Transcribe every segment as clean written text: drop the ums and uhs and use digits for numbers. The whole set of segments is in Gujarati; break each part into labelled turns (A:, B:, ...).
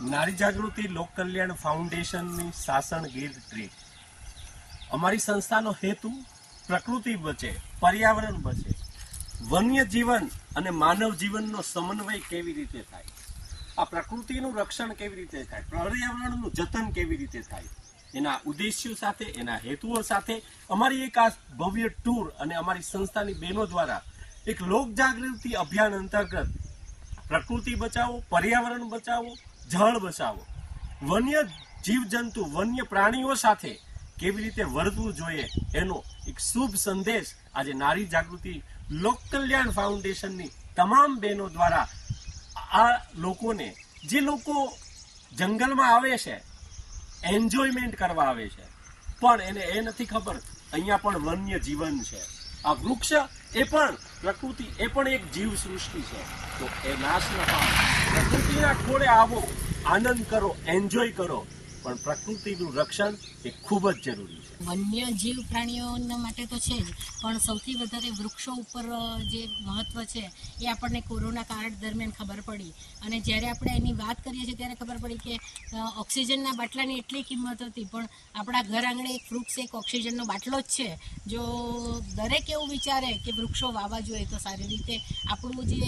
A: નારી જાગૃતિ લોક કલ્યાણ ફાઉન્ડેશનની સાસણગીર ટ્રીપ. અમારી સંસ્થાનો હેતુ પ્રકૃતિ બચે, પર્યાવરણ બચે, વન્ય જીવન અને માનવ જીવનનો સમન્વય કેવી રીતે થાય, આ પ્રકૃતિનું રક્ષણ કેવી રીતે થાય, પર્યાવરણનું જતન કેવી રીતે થાય, એના ઉદ્દેશ્યો સાથે, એના હેતુઓ સાથે અમારી એક આ ભવ્ય ટૂર અને અમારી સંસ્થાની બહેનો દ્વારા એક લોક જાગૃતિ અભિયાન અંતર્ગત પ્રકૃતિ બચાવો, પર્યાવરણ બચાવો, જળ બચાવો, વન્ય જીવજંતુ, વન્ય પ્રાણીઓ સાથે કેવી રીતે વર્તવું જોઈએ એનો એક શુભ સંદેશ આજે નારી જાગૃતિ લોક કલ્યાણ ફાઉન્ડેશનની તમામ બહેનો દ્વારા આ લોકોને, જે લોકો જંગલમાં આવે છે એન્જોયમેન્ટ કરવા આવે છે, પણ એને એ નથી ખબર અહીંયા પણ વન્ય જીવન છે, આ વૃક્ષ એ પણ પ્રકૃતિ, એ પણ એક જીવ સૃષ્ટિ છે, તો એ નાશ ન પામે. પ્રકૃતિના ખોળે આવો, આનંદ કરો, એન્જોય કરો, પણ પ્રકૃતિનું રક્ષણ એ ખૂબ જ જરૂરી છે.
B: વન્ય જીવ પ્રાણીઓના માટે તો છે જ, પણ સૌથી વધારે વૃક્ષો ઉપર જે મહત્વ છે એ આપણને કોરોના કાળ દરમિયાન ખબર પડી. અને જ્યારે આપણે એની વાત કરીએ છીએ ત્યારે ખબર પડી કે ઓક્સિજનના બાટલાની એટલી કિંમત હતી, પણ આપણા ઘર આંગણે એક વૃક્ષ, એક ઓક્સિજનનો બાટલો જ છે. જો દરેક એવું વિચારે કે વૃક્ષો વાવવા જોઈએ તો સારી રીતે આપણું જે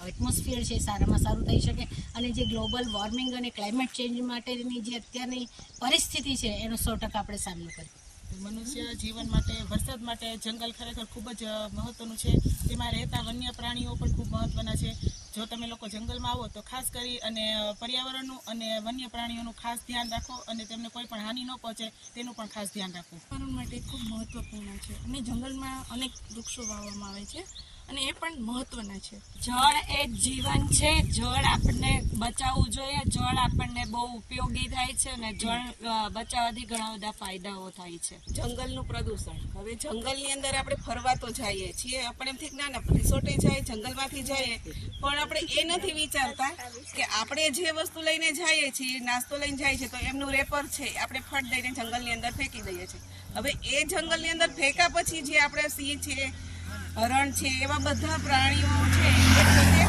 B: એટમોસ્ફિયર છે સારામાં સારું થઈ શકે, અને જે ગ્લોબલ વોર્મિંગ અને ક્લાઇમેટ ચેન્જ માટેની જે અત્યારની પરિસ્થિતિ છે એનો 100% આપણે સામનો કરીએ.
C: મનુષ્ય જીવન માટે, વરસાદ માટે જંગલ ખરેખર ખૂબ જ મહત્વનું છે. તેમાં રહેતા વન્ય પ્રાણીઓ પણ ખૂબ મહત્વના છે. જો તમે લોકો જંગલમાં આવો તો ખાસ કરી અને પર્યાવરણનું અને વન્ય પ્રાણીઓનું ખાસ ધ્યાન રાખો, અને તેમને કોઈ પણ હાનિ ન પહોંચે તેનું પણ ખાસ ધ્યાન રાખો.
D: પર્યાવરણ માટે ખૂબ મહત્વપૂર્ણ છે, અને જંગલમાં અનેક વૃક્ષો વાવવામાં આવે છે અને એ પણ મહત્વના છે.
E: જળ એ જીવન છે, જળ આપણને બચાવવું જોઈએ. જળ આપણને બહુ ઉપયોગી થાય છે અને જળ બચાવવાથી ઘણા બધા ફાયદાઓ થાય છે.
F: જંગલનું પ્રદૂષણ, હવે જંગલની અંદર આપણે ફરવા તો જઈએ છીએ, આપણે એમથી ના રિસોર્ટે જાય, જંગલમાંથી જઈએ, પણ આપણે એ નથી વિચારતા કે આપણે જે વસ્તુ લઈને જઈએ છીએ, નાસ્તો લઈને જાય છે, તો એમનું રેપર છે આપણે ફટ દઈને જંગલની અંદર ફેંકી દઈએ છીએ. હવે એ જંગલની અંદર ફેંક્યા પછી જે આપણે સિંહ છે, હરણ છે, એવા બધા પ્રાણીઓ છે એ પોતે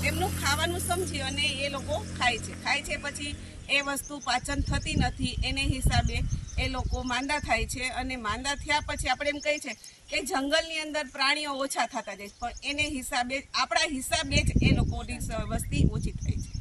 F: એમનું ખાવાનું સમજી અને એ લોકો ખાય છે પછી એ વસ્તુ પાચન થતી નથી, એને હિસાબે એ લોકો માંદા થાય છે, અને માંદા થયા પછી આપણે એમ કહીએ છીએ કે જંગલની અંદર પ્રાણીઓ ઓછા થતા જાય, પણ એને હિસાબે, આપણા હિસાબે જ એ લોકોની વસ્તી ઓછી થાય છે.